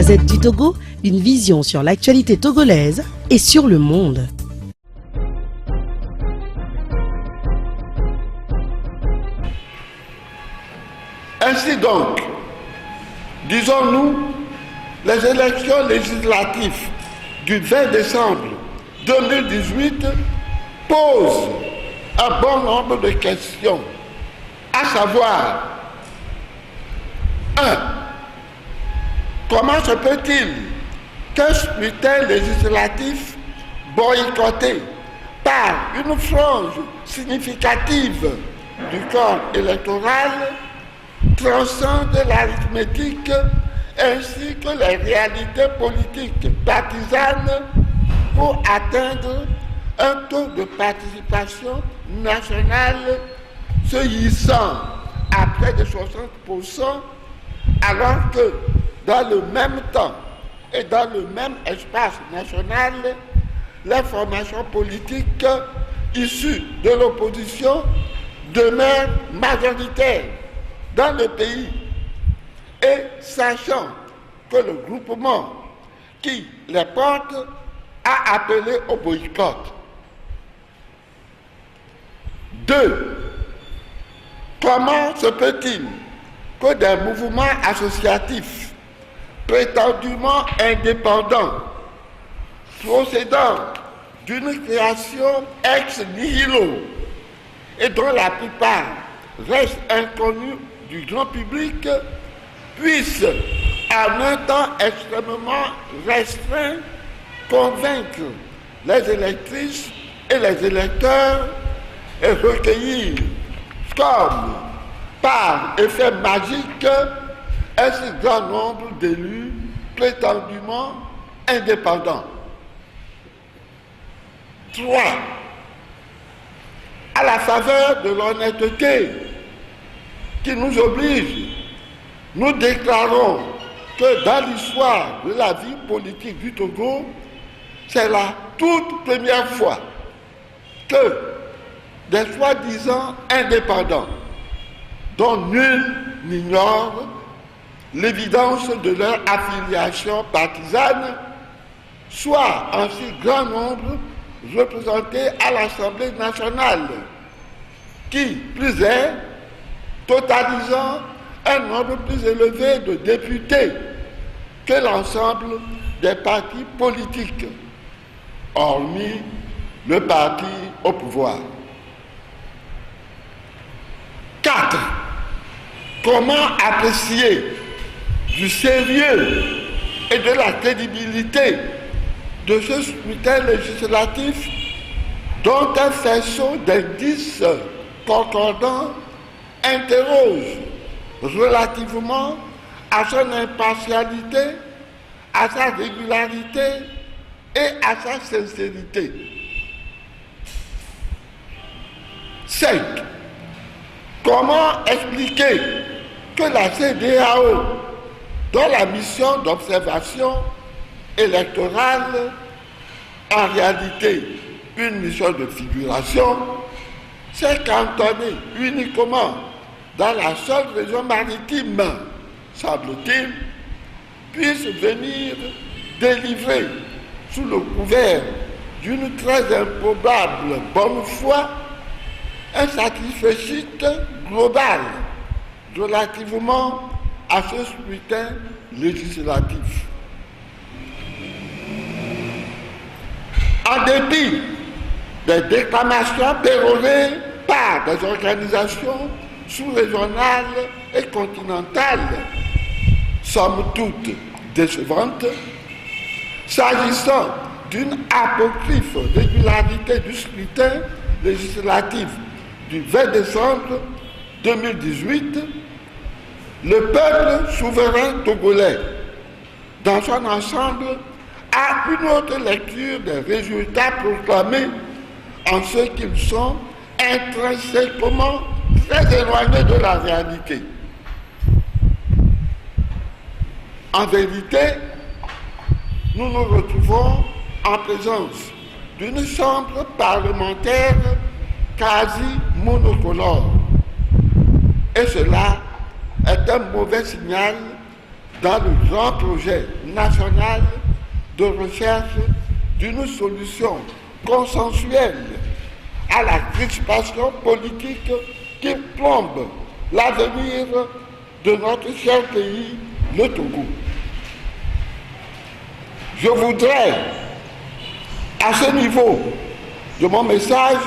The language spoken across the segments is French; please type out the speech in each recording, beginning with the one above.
Gazette du Togo, une vision sur l'actualité togolaise et sur le monde. Ainsi donc, disons-nous, les élections législatives du 20 décembre 2018 posent un bon nombre de questions, à savoir 1. Comment se peut-il qu'un scrutin législatif boycotté par une frange significative du corps électoral transcende l'arithmétique ainsi que les réalités politiques partisanes pour atteindre un taux de participation nationale se hissant à près de 60%, alors que dans le même temps et dans le même espace national, les formations politiques issues de l'opposition demeurent majoritaires dans le pays, et sachant que le groupement qui les porte a appelé au boycott. 2. Comment se peut-il que des mouvements associatifs prétendument indépendants, procédant d'une création ex nihilo et dont la plupart restent inconnus du grand public, puissent en un temps extrêmement restreint convaincre les électrices et les électeurs et recueillir comme par effet magique un si grand nombre d'élus prétendument indépendants. 3. À la faveur de l'honnêteté qui nous oblige, nous déclarons que dans l'histoire de la vie politique du Togo, c'est la toute première fois que des soi-disant indépendants, dont nul n'ignore l'évidence de leur affiliation partisane, soient en si grand nombre représentés à l'Assemblée nationale, qui, plus est, totalisant un nombre plus élevé de députés que l'ensemble des partis politiques, hormis le parti au pouvoir. 4. Comment apprécier du sérieux et de la crédibilité de ce scrutin législatif dont un faisceau d'indices concordants interroge relativement à son impartialité, à sa régularité et à sa sincérité. 5. Comment expliquer que la CEDEAO, dont la mission d'observation électorale, en réalité une mission de figuration, s'est cantonnée uniquement dans la seule région maritime, semble-t-il, puisse venir délivrer sous le couvert d'une très improbable bonne foi un satisfecit global relativement à ce scrutin législatif. En dépit des déclamations pérorées par des organisations sous-régionales et continentales, somme toute décevantes, s'agissant d'une apocryphe régularité du scrutin législatif du 20 décembre 2018, le peuple souverain togolais, dans son ensemble, a une autre lecture des résultats proclamés en ce qu'ils sont intrinsèquement très éloignés de la réalité. En vérité, nous nous retrouvons en présence d'une chambre parlementaire quasi monocolore. Et cela est un mauvais signal dans le grand projet national de recherche d'une solution consensuelle à la crispation politique qui plombe l'avenir de notre cher pays, le Togo. Je voudrais, à ce niveau de mon message,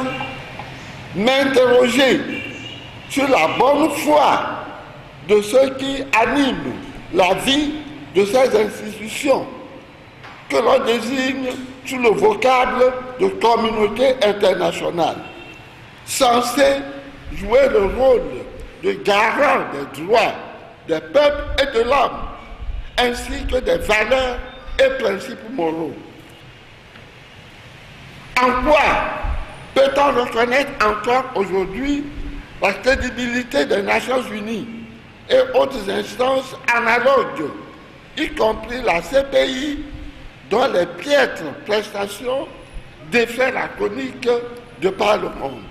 m'interroger sur la bonne foi de ceux qui animent la vie de ces institutions que l'on désigne sous le vocable de communauté internationale, censée jouer le rôle de garant des droits des peuples et de l'homme, ainsi que des valeurs et principes moraux. En quoi peut-on reconnaître encore aujourd'hui la crédibilité des Nations Unies et autres instances analogues, y compris la CPI, dont les piètres prestations défient la chronique de par le monde?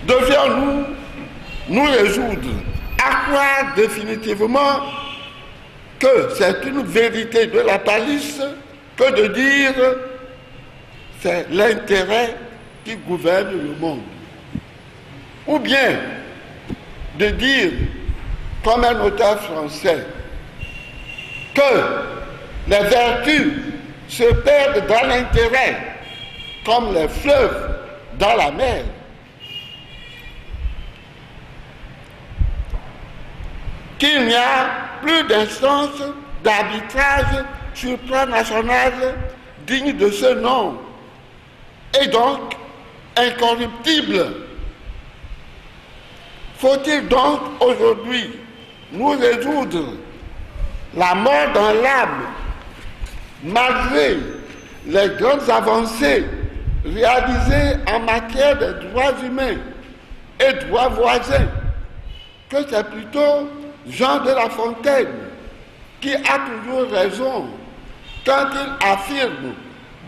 Devions-nous nous résoudre à croire définitivement que c'est une vérité de la palisse que de dire c'est l'intérêt qui gouverne le monde? Ou bien de dire, comme un auteur français, que les vertus se perdent dans l'intérêt, comme les fleuves dans la mer? Qu'il n'y a plus d'instance d'arbitrage supranational digne de ce nom, et donc incorruptible. Faut-il donc aujourd'hui nous résoudre la mort dans l'âme, malgré les grandes avancées réalisées en matière de droits humains et droits voisins, que c'est plutôt Jean de La Fontaine qui a toujours raison quand il affirme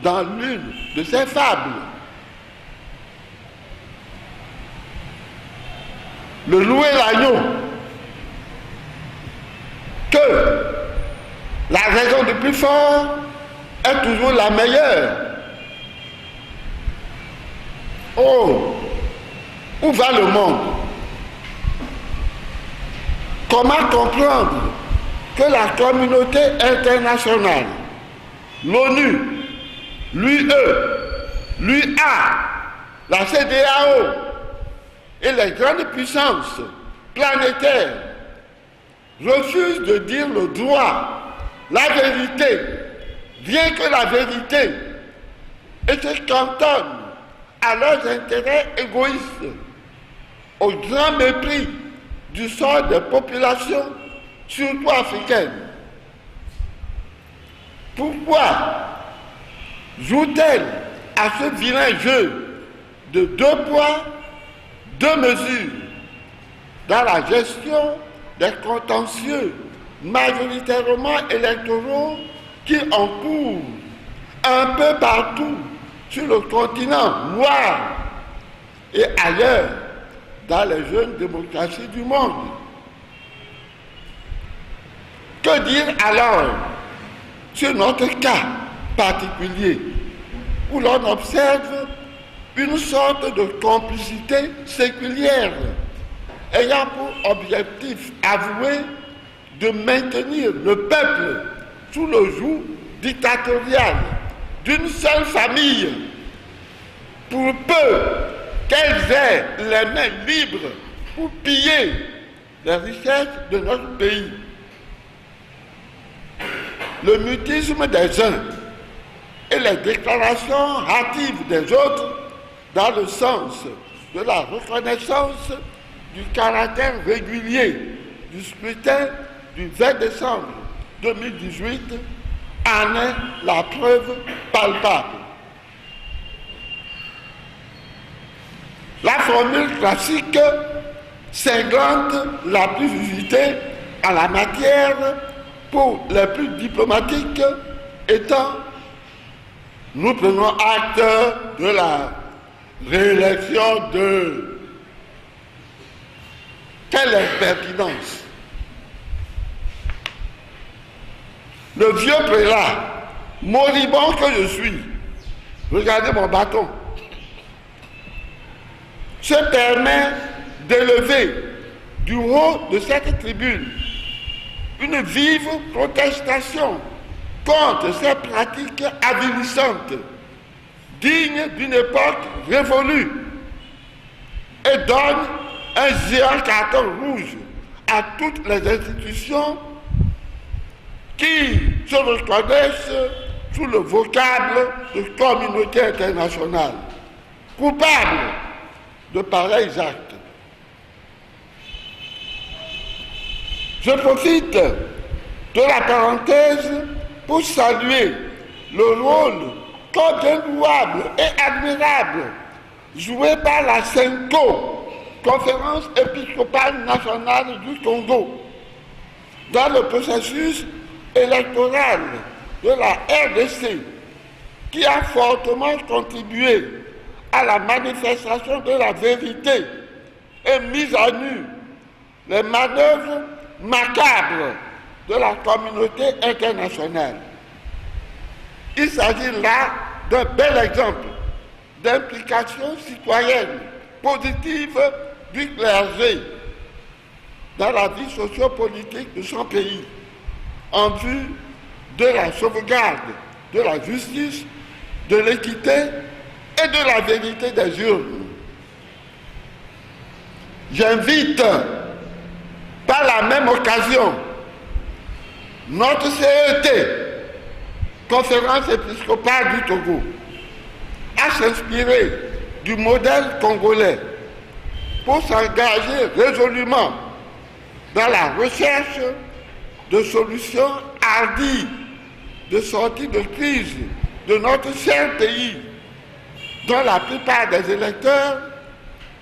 dans l'une de ses fables: le loup et l'agneau, que la raison du plus fort est toujours la meilleure. Oh, où va le monde? Comment comprendre que la communauté internationale, l'ONU, l'UE, l'UA, la CEDEAO et les grandes puissances planétaires refusent de dire le droit, la vérité, bien que la vérité, et se cantonnent à leurs intérêts égoïstes, au grand mépris du sort des populations, surtout africaines? Pourquoi joue-t-elle à ce vilain jeu de deux poids, deux mesures dans la gestion des contentieux majoritairement électoraux qui encourent un peu partout sur le continent noir et ailleurs dans les jeunes démocraties du monde? Que dire alors sur notre cas particulier, où l'on observe une sorte de complicité séculière ayant pour objectif avoué de maintenir le peuple sous le joug dictatorial d'une seule famille, pour peu qu'elles aient les mains libres pour piller les richesses de notre pays? Le mutisme des uns et les déclarations hâtives des autres dans le sens de la reconnaissance du caractère régulier du scrutin du 20 décembre 2018 en est la preuve palpable. La formule classique cinglante la plus usitée en la matière pour les plus diplomatiques étant: nous prenons acte de la réélection de... quelle impertinence! Le vieux prélat, moribond que je suis, regardez mon bâton, se permet d'élever du haut de cette tribune une vive protestation contre ces pratiques avilissantes, dignes d'une époque révolue, et donne un géant carton rouge à toutes les institutions qui se reconnaissent sous le vocable de communauté internationale, coupables de pareils actes. Je profite de la parenthèse pour saluer le rôle combien louable et admirable joué par la CENCO, Conférence épiscopale nationale du Congo, dans le processus électoral de la RDC, qui a fortement contribué à la manifestation de la vérité et mise à nu les manœuvres macabres de la communauté internationale. Il s'agit là d'un bel exemple d'implication citoyenne positive du clergé dans la vie sociopolitique de son pays, en vue de la sauvegarde de la justice, de l'équité et de la vérité des urnes. J'invite par la même occasion notre CET, Conférence épiscopale du Togo, à s'inspirer du modèle congolais pour s'engager résolument dans la recherche de solutions hardies de sortie de crise de notre cher pays, dont la plupart des électeurs,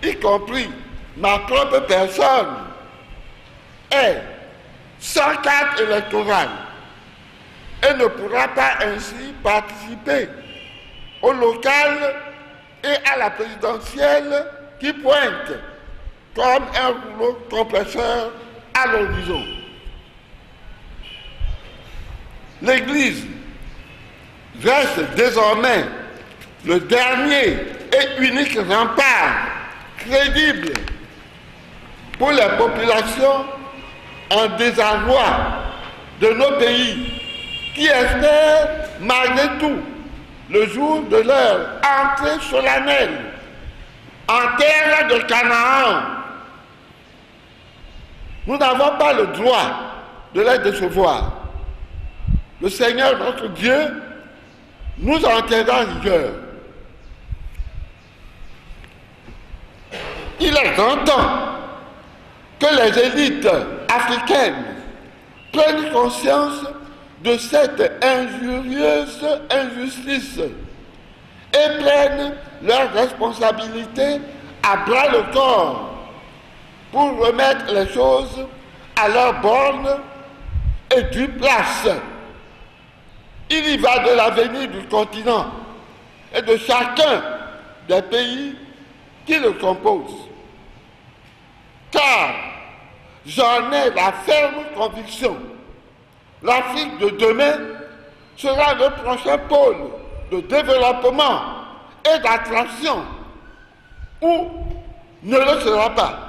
y compris ma propre personne, est sans carte électorale et ne pourra pas ainsi participer au local et à la présidentielle qui pointe comme un rouleau compresseur à l'horizon. L'Église reste désormais le dernier et unique rempart crédible pour les populations en désarroi de nos pays qui espèrent malgré tout le jour de leur entrée solennelle en terre de Canaan. Nous n'avons pas le droit de les décevoir. Le Seigneur notre Dieu nous en tiendra rigueur. Il est grand temps que les élites africaines prennent conscience de cette injurieuse injustice et prennent leurs responsabilités à bras le corps pour remettre les choses à leur borne et due place. Il y va de l'avenir du continent et de chacun des pays qui le composent. Car j'en ai la ferme conviction, l'Afrique de demain sera le prochain pôle de développement et d'attraction, ou ne le sera pas.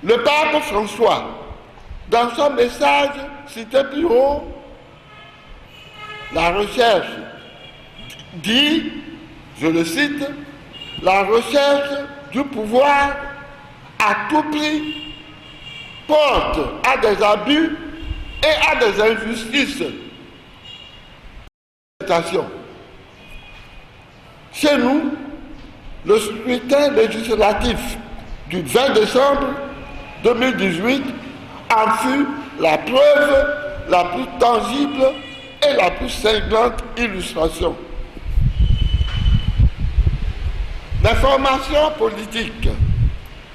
Le pape François, dans son message cité plus haut, la recherche dit, je le cite, la recherche du pouvoir à tout prix porte à des abus et à des injustices. Chez nous, le scrutin législatif du 20 décembre 2018 en fut la preuve la plus tangible et la plus cinglante illustration. Les formations politiques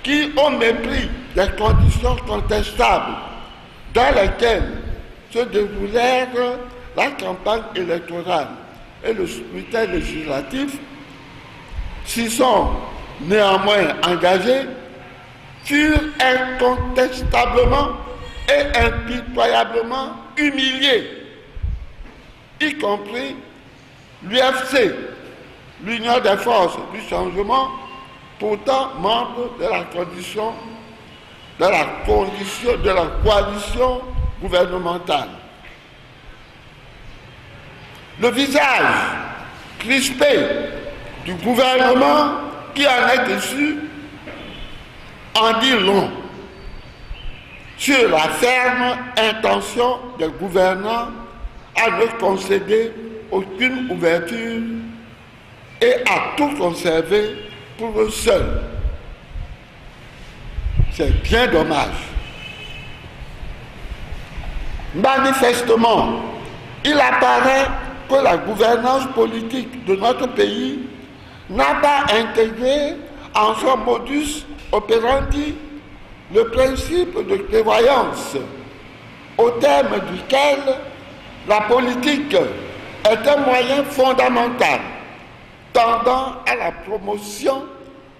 qui, au mépris des conditions contestables dans lesquelles se déroulèrent la campagne électorale et le scrutin législatif, s'y sont néanmoins engagés, furent incontestablement et impitoyablement humiliés, y compris l'UFC, l'Union des forces du changement, pourtant membre de la coalition gouvernementale. Le visage crispé du gouvernement qui en est issu en dit long sur la ferme intention des gouvernants à ne concéder aucune ouverture et à tout conserver pour eux seuls. C'est bien dommage. Manifestement, il apparaît que la gouvernance politique de notre pays n'a pas intégré en son modus operandi le principe de prévoyance, au terme duquel la politique est un moyen fondamental tendant à la promotion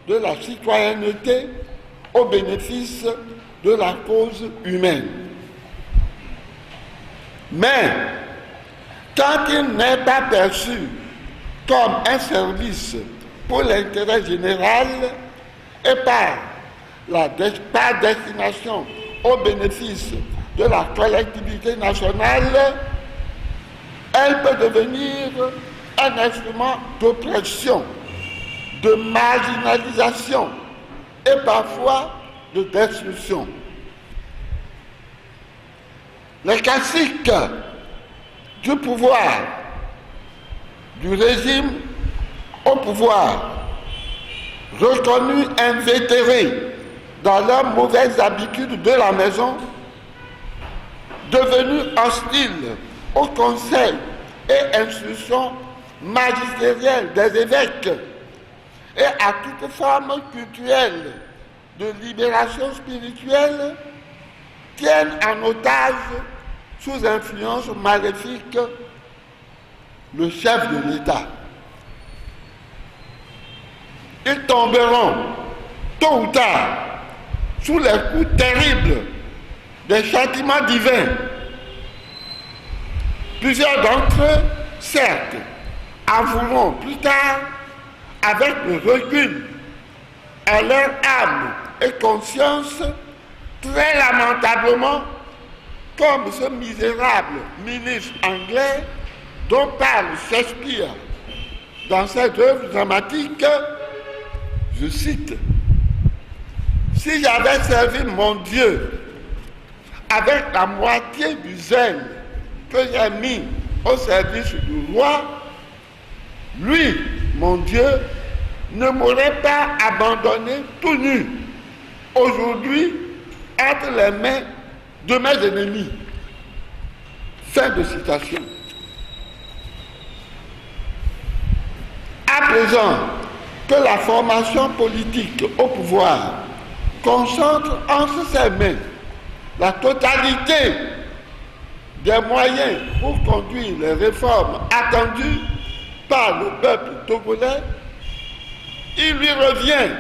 de la citoyenneté au bénéfice de la cause humaine. Mais, quand il n'est pas perçu comme un service pour l'intérêt général et par destination au bénéfice de la collectivité nationale, elle peut devenir un instrument d'oppression, de marginalisation et parfois de destruction. Les classiques du pouvoir, du régime au pouvoir, reconnus invétérés dans leurs mauvaises habitudes de la maison, devenus hostiles au conseil et institutions magistérielles des évêques et à toute forme culturelle de libération spirituelle, tiennent en otage, sous influence maléfique, le chef de l'État. Ils tomberont, tôt ou tard, sous les coups terribles des châtiments divins. Plusieurs d'entre eux, certes, avoueront plus tard, avec le recul, à leur âme et conscience, très lamentablement, comme ce misérable ministre anglais dont parle Shakespeare dans cette œuvre dramatique, je cite, « Si j'avais servi mon Dieu avec la moitié du zèle que j'ai mis au service du roi, lui, mon Dieu, ne m'aurait pas abandonné tout nu, aujourd'hui, entre les mains de mes ennemis. » Fin de citation. À présent que la formation politique au pouvoir concentre entre ses mains la totalité des moyens pour conduire les réformes attendues par le peuple togolais, il lui revient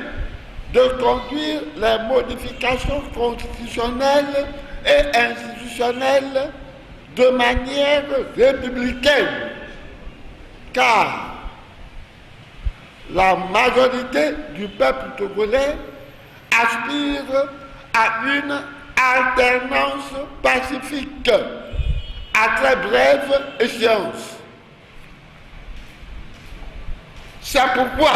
de conduire les modifications constitutionnelles et institutionnelles de manière républicaine, car la majorité du peuple togolais aspire à une alternance pacifique à très brève échéance. C'est pourquoi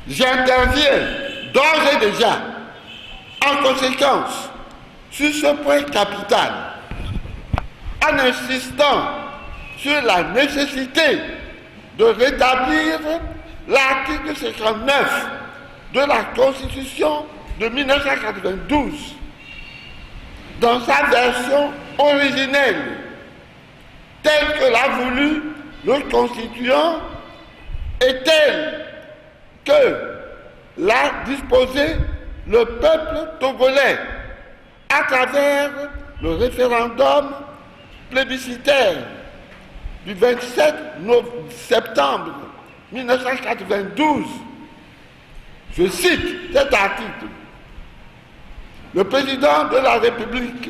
j'interviens d'ores et déjà, en conséquence, sur ce point capital, en insistant sur la nécessité de rétablir l'article 59 de la Constitution de 1992 dans sa version originelle, telle que l'a voulu le constituant et telle que l'a disposé le peuple togolais à travers le référendum plébiscitaire du 27 septembre 1992 Je cite cet article. Le président de la République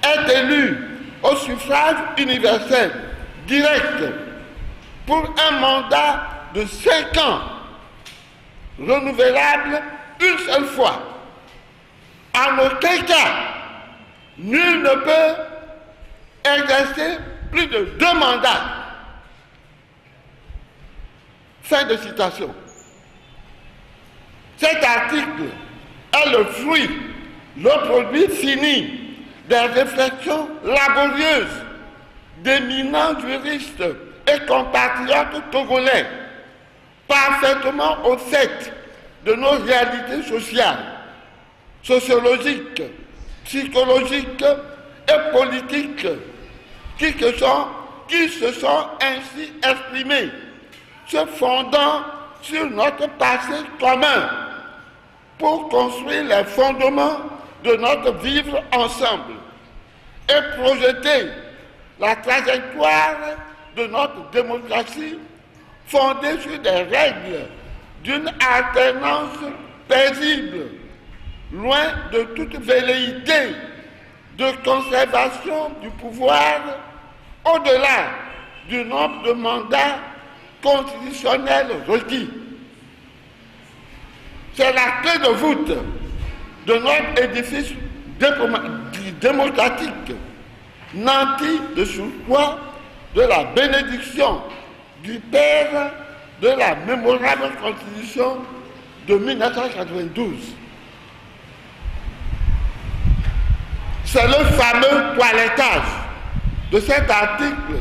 est élu au suffrage universel direct pour un mandat de 5 ans, renouvelable une seule fois. En aucun cas, nul ne peut exercer plus de 2 mandats. Fin de citation. Cet article est le fruit, le produit fini des réflexions laborieuses d'éminents juristes et compatriotes togolais, parfaitement au fait de nos réalités sociales, sociologiques, psychologiques et politiques qui se sont ainsi exprimés, se fondant sur notre passé commun pour construire les fondements de notre vivre ensemble et projeter la trajectoire de notre démocratie fondée sur des règles d'une alternance paisible, loin de toute velléité de conservation du pouvoir au-delà du nombre de mandats constitutionnels requis. C'est la clé de voûte de notre édifice démocratique, nanti de surcroît de la bénédiction du père de la mémorable Constitution de 1992. C'est le fameux toilettage de cet article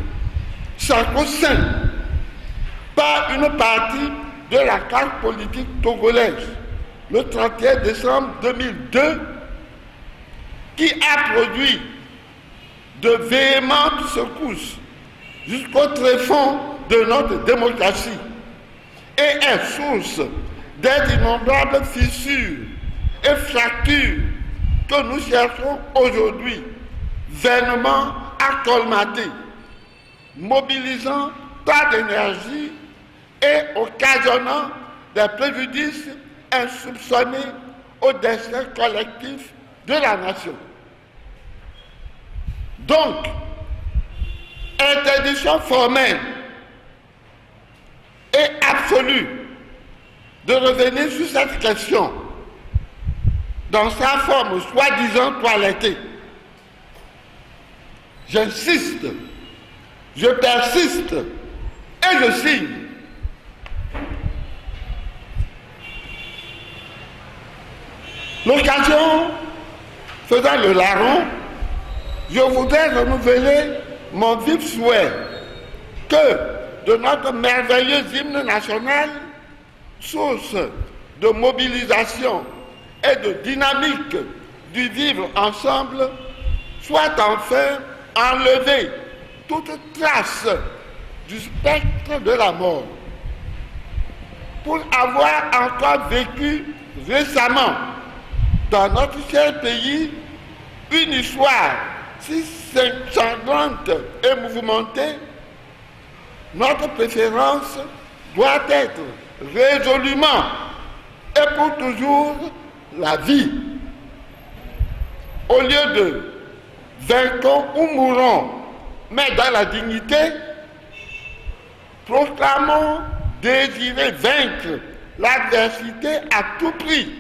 sacro-saint par une partie de la carte politique togolaise le 31 décembre 2002 qui a produit de véhémentes secousses jusqu'au tréfonds de notre démocratie et est source d'innombrables fissures et fractures que nous cherchons aujourd'hui vainement à colmater, mobilisant tant d'énergie et occasionnant des préjudices insoupçonnés au destin collectif de la nation. Donc, interdiction formelle et absolue de revenir sur cette question dans sa forme soi-disant toilettée. J'insiste, je persiste et je signe. L'occasion faisant le larron, je voudrais renouveler mon vif souhait que de notre merveilleux hymne national, source de mobilisation et de dynamique du vivre ensemble, soit enfin enlevé toute trace du spectre de la mort. Pour avoir encore vécu récemment dans notre cher pays une histoire si sanglante et mouvementée, notre préférence doit être résolument et pour toujours la vie. Au lieu de vainquons ou mourons, mais dans la dignité, proclamons désirer vaincre l'adversité à tout prix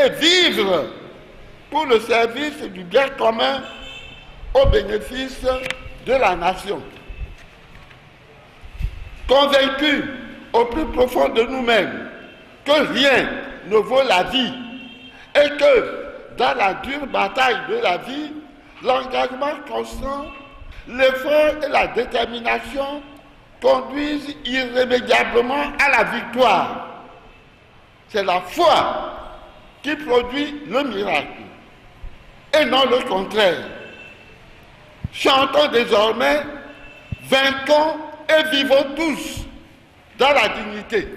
et vivre pour le service du bien commun au bénéfice de la nation. Convaincus au plus profond de nous-mêmes que rien ne vaut la vie et que dans la dure bataille de la vie, l'engagement constant, l'effort et la détermination conduisent irrémédiablement à la victoire. C'est la foi qui produit le miracle et non le contraire. Chantons désormais, vainquons et vivons tous dans la dignité.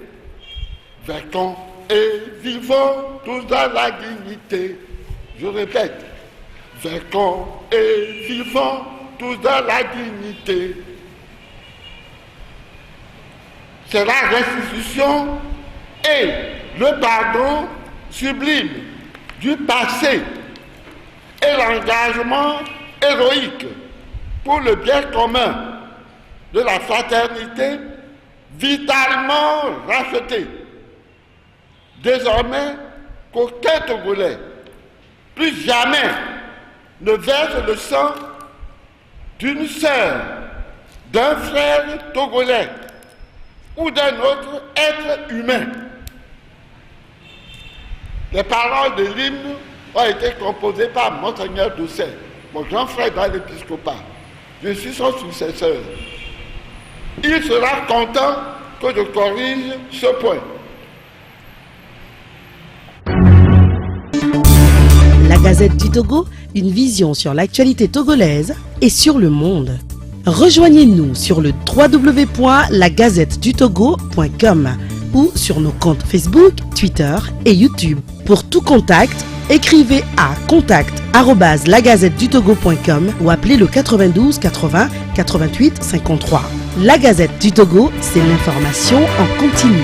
Vainquons et vivons tous dans la dignité. Je répète, vainquons et vivons tous dans la dignité. C'est la restitution et le pardon sublime du passé et l'engagement héroïque pour le bien commun de la fraternité vitalement racheté. Désormais, qu'aucun Togolais, plus jamais, ne verse le sang d'une sœur, d'un frère togolais ou d'un autre être humain. Les paroles de l'hymne ont été composées par Monseigneur Doucet, mon grand frère dans l'épiscopat. Je suis son successeur. Il sera content que je corrige ce point. La Gazette du Togo, une vision sur l'actualité togolaise et sur le monde. Rejoignez-nous sur le www.lagazettedutogo.com ou sur nos comptes Facebook, Twitter et YouTube. Pour tout contact, écrivez à contact@lagazettedutogo.com ou appelez le 92 80 88 53. La Gazette du Togo, c'est l'information en continu.